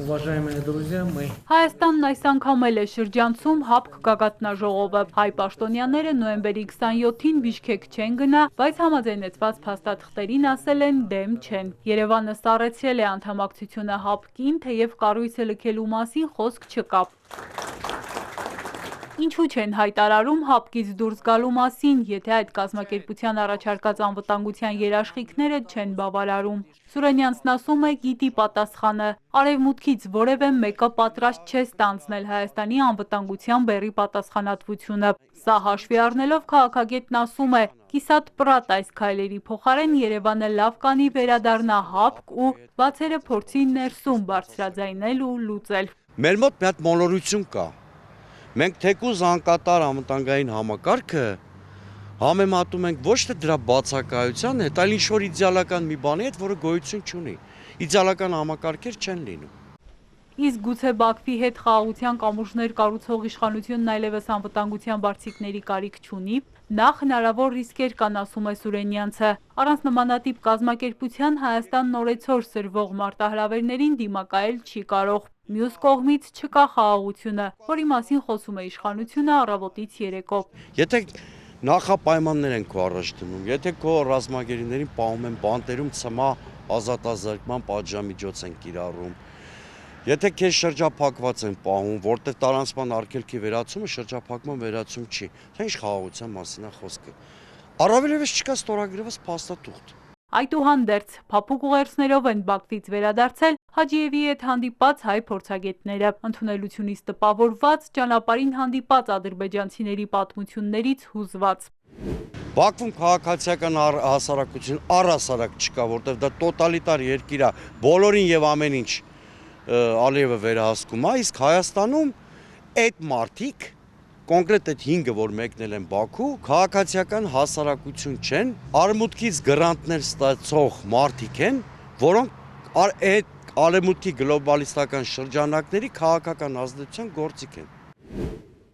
Уважаемые друзья, мы Հայաստանն այս անգամ էլ է շրջանցում ՀԱՊԿ գագաթնաժողովը։ Հայ պաշտոնյաները նոյեմբերի 27-ին Բիշքեկ չեն գնա, բայց համաձայնեցված փաստաթղթերին ասել են դեմ չեն։ Երևանը սառեցրել է անդամակցությունը ՀԱՊԿ-ին, թեև կառույցը լքելու մասին խոսք չկա։ Ինչու չեն հայտարարում ՀԱՊԿ-ից դուրս գալու մասին, եթե այդ կազմակերպության առաջարկած անվտանգության երաշխիքները չեն բավարարում։ Սուրենյանցն ասում է՝ գիտի պատասխանը։ Արևմուտքից որևէ մեկը պատրաստ չէ ստանձնել Հայաստանի անվտանգության բեռի պատասխանատվությունը։ Սա հաշվի առնելով քաղաքագետն ասում է՝ կիսատ պռատ այս քայլերի փոխարեն Երևանը լավ կանի վերադառնա ՀԱՊԿ ու բացերը փորձի ներսում բարձրաձայնել ու լուծել։ Մեր մոտ մի հատ մոլորություն կա։ Մենք թեկուզ անկատար անվտանգային համակարգը համեմատում ենք ոչ թե դրա բացակայության հետ, այլ ինչ-որ իդեալական մի բանի հետ, որը գոյություն չունի։ Իդեալական համակարգեր չեն լինում։ Իսկ գուցե Բաքվի հետ խաղաղության կամուրջներ կառուցող իշխանությունն այլևս անվտանգության բարձիկների կարիք չունի։ Նախ հնարավոր ռիսկեր կան, ասում է Սուրենյանցը։ Առանց նմանատիպ կազմակերպության Հայաստանն օրեցօր սրվող մարտահրավերներին դիմակայել չի կարող։ Մյուս կողմից չկա խաղաղությունը, որի մասին խոսում է իշխանությունը առավոտից երեկո։ Եթե նախապայմաններ են քո առաջ դնում, եթե քո ռազմագերիներին պահում են բանտերում ցմահ ազատազրկման պատժամիջոց են կիրառում, եթե քեզ շրջափակված են պահում, որտեղ տարանցման արգելքի վերացումը շրջափակման վերացում չի, դա ինչ խաղաղության մասին է խոսքը։ Առավելևս չկա ստորագրված փաստաթուղթ։ Այդուհանդերձ, փափուկ ուղերձներով են Բաքվից վերադարձել Հաջիևի հետ հանդիպած հայ փորձագետները, ընդունելությունից տպավորված, ճանապարհին հանդիպած ադրբեջանցիների պատմություններից հուզված։ Բաքվում քաղաքացիական հասարակություն առհասարակ չկա, որտեղ դա տոտալիտար երկիր է, բոլորին եւ ամեն ինչ Ալիևը վերահսկում է, իսկ Հայաստանում այդ մարդիկ, կոնկրետ այդ 5-ը, որ մեկնել են Բաքու, քաղաքացիական հասարակություն չեն, արևմուտքից գրանտներ ստացող մարդիկ են, որոնք այդ արևմուտքի գլոբալիստական շրջանակների քաղաքական ազդեցության գործիք են։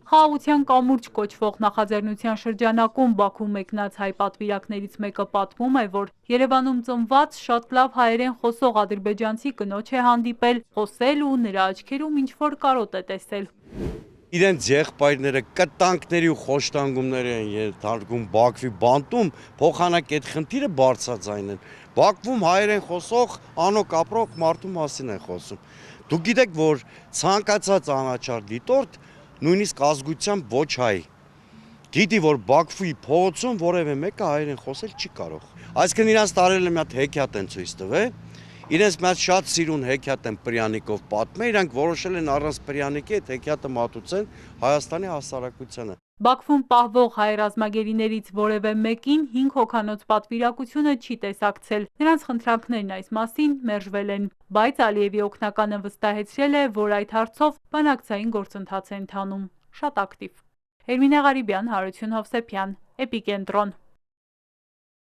Խաղաղության կամուրջ կոչվող նախաձեռնության շրջանակում Բաքու մեկնած հայ պատվիրակներից մեկը պատմում է, որ Երևանում ծնված շատ լավ հայերեն խոսող ադրբեջանցի կնոջ է հանդիպել, խոսել ու նրա աչքերում ինչ-որ կարոտ է տեսել։ Իրենց եղբայրները կտանքների ու խոշտանգումների են ենթարկում Բաքվի բանտում, փոխանակ այդ խնդիրը բարձրաձայն են։ Բաքվում հայերեն խոսող անոք ապրող մարդու մասին են խոսում։ Դուք գիտեք, որ ցանկացած անաչառ դիտորդ նույնիսկ ազգությամբ ոչ հայ գիտի, որ Բաքվի փողոցում որևէ մեկը հայերեն խոսել չի կարող։ Այսինքն իրանց տարել է մի հատ հեքիաթ են ցույց տվել, իրենց մի հատ շատ սիրուն հեքիաթ են Պրյանիկով պատմել, իրանք որոշել են առանց Պրյանիկի այդ հեքիաթը մատուցեն Հայաստանի հասարակությանը։ Բաքվում պահվող հայ ռազմագերիներից որևէ մեկին 5 հոգանոց պատվիրակությունը չի տեսակցել։ Նրանց խնդրանքներն այս մասին մերժվել են, բայց Ալիևի օգնականը վստահեցրել է, որ այդ հարցով բանակցային գործընթաց է ընթանում, շատ ակտիվ։ Էրմինե Ղարիբյան, Հարություն Հովսեփյան, Էպիկենտրոն։